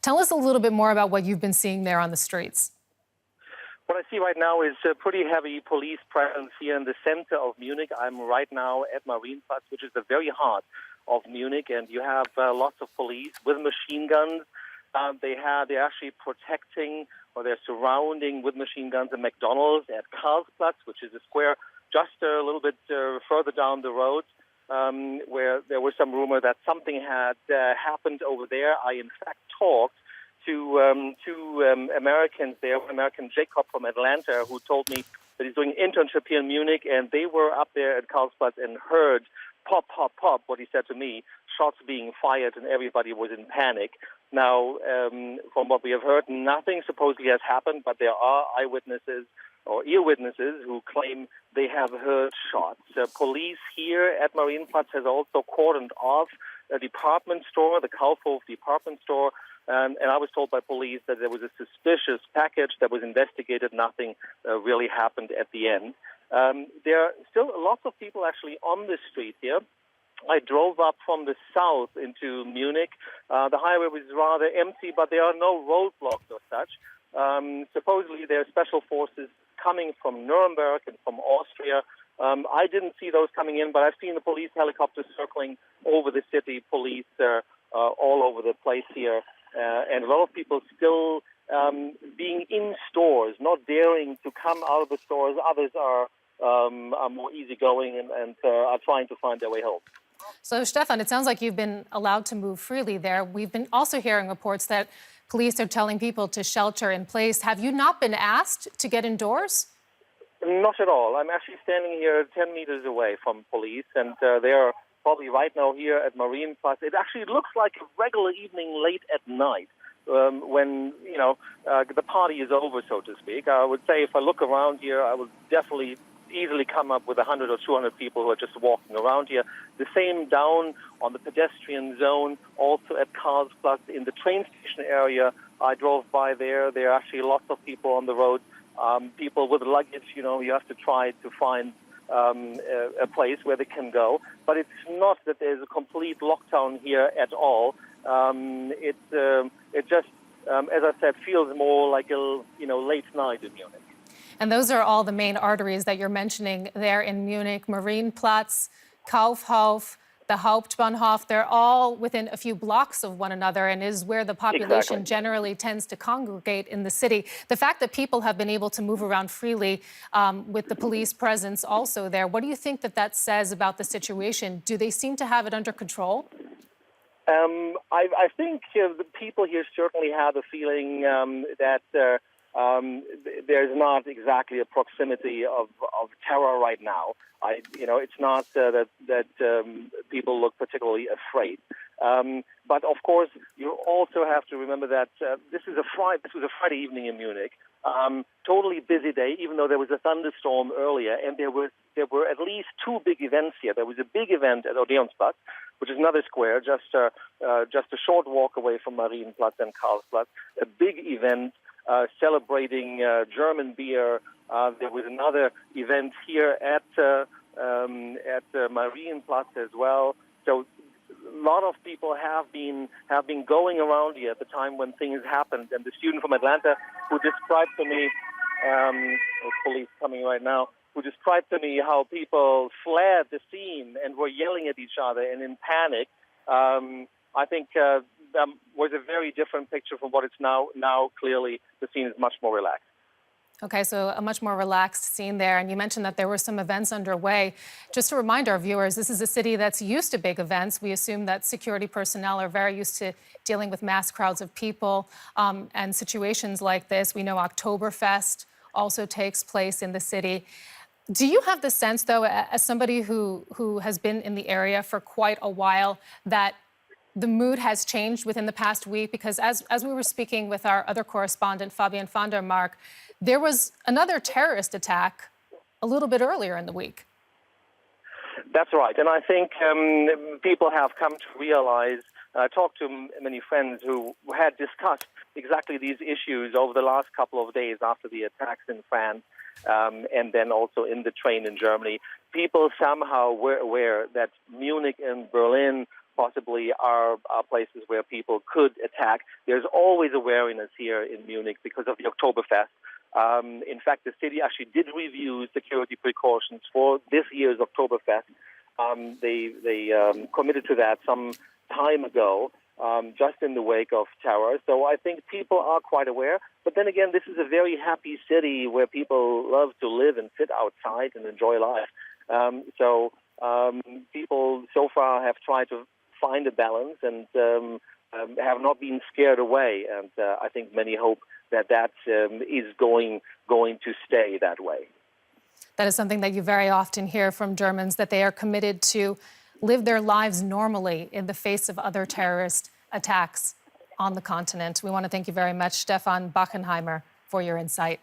Tell us a little bit more about what you've been seeing there on the streets. What I see right now is a pretty heavy police presence here in the center of Munich. I'm right now at Marienplatz, which is the very heart of Munich, and you have lots of police with machine guns. They're actually protecting, or they're surrounding with machine guns a McDonald's at Karlsplatz, which is a square just a little bit further down the road, where there was some rumor that something had happened over there. I, in fact, talked to two Americans there, American Jacob from Atlanta, who told me that he's doing an internship here in Munich, and they were up there at Karlsplatz and heard pop, pop, pop, what he said to me, shots being fired, and everybody was in panic. Now, from what we have heard, nothing supposedly has happened, but there are eyewitnesses or ear witnesses who claim they have heard shots. Police here at Marienplatz has also cordoned off a department store, the Kaufhof department store, and I was told by police that there was a suspicious package that was investigated. Nothing really happened at the end. There are still lots of people actually on the street here. I drove up from the south into Munich. The highway was rather empty, but there are no roadblocks or such. Supposedly there are special forces coming from Nuremberg and from Austria. I didn't see those coming in, but I've seen the police helicopters circling over the city, police all over the place here. And a lot of people still being in stores, not daring to come out of the stores. Others are more easygoing and are trying to find their way home. So, Stefan, it sounds like you've been allowed to move freely there. We've been also hearing reports that police are telling people to shelter in place. Have you not been asked to get indoors? Not at all. I'm actually standing here 10 meters away from police, and they're probably right now here at Marienplatz. It actually looks like a regular evening late at night when, the party is over, so to speak. I would say if I look around here, I would definitely easily come up with 100 or 200 people who are just walking around here. The same down on the pedestrian zone, also at Karlsplatz in the train station area. I drove by there. There are actually lots of people on the road. People with luggage, you have to try to find a place where they can go. But it's not that there's a complete lockdown here at all. It just, as I said, feels more like a late night in Munich. And those are all the main arteries that you're mentioning there in Munich: Marienplatz, Kaufhof, the Hauptbahnhof. They're all within a few blocks of one another and is where the population generally tends to congregate in the city. The fact that people have been able to move around freely with the police presence also there, what do you think that says about the situation? Do they seem to have it under control? I think the people here certainly have a feeling that there's not exactly a proximity of terror right now. It's not that people look particularly afraid. But of course, you also have to remember that this was a Friday evening in Munich. Totally busy day, even though there was a thunderstorm earlier, and there were at least two big events here. There was a big event at Odeonsplatz, which is another square, just a short walk away from Marienplatz and Karlsplatz. A big event celebrating German beer. There was another event here at Marienplatz as well. So a lot of people have been going around here at the time when things happened. And the student from Atlanta who described to me, there's police coming right now, who described to me how people fled the scene and were yelling at each other and in panic. I think was a very different picture from what it's now. Now, clearly, the scene is much more relaxed. Okay, so a much more relaxed scene there. And you mentioned that there were some events underway. Just to remind our viewers, this is a city that's used to big events. We assume that security personnel are very used to dealing with mass crowds of people and situations like this. We know Oktoberfest also takes place in the city. Do you have the sense, though, as somebody who has been in the area for quite a while, that the mood has changed within the past week? Because as we were speaking with our other correspondent, Fabian van der Mark, there was another terrorist attack a little bit earlier in the week. That's right. And I think people have come to realize, I talked to many friends who had discussed exactly these issues over the last couple of days after the attacks in France and then also in the train in Germany. People somehow were aware that Munich and Berlin possibly are places where people could attack. There's always a wariness here in Munich because of the Oktoberfest. In fact, the city actually did review security precautions for this year's Oktoberfest. They committed to that some time ago, just in the wake of terror. So I think people are quite aware. But then again, this is a very happy city where people love to live and sit outside and enjoy life. People so far have tried to find a balance and have not been scared away. And I think many hope that is going to stay that way. That is something that you very often hear from Germans, that they are committed to live their lives normally in the face of other terrorist attacks on the continent. We want to thank you very much, Stefan Bachenheimer, for your insight.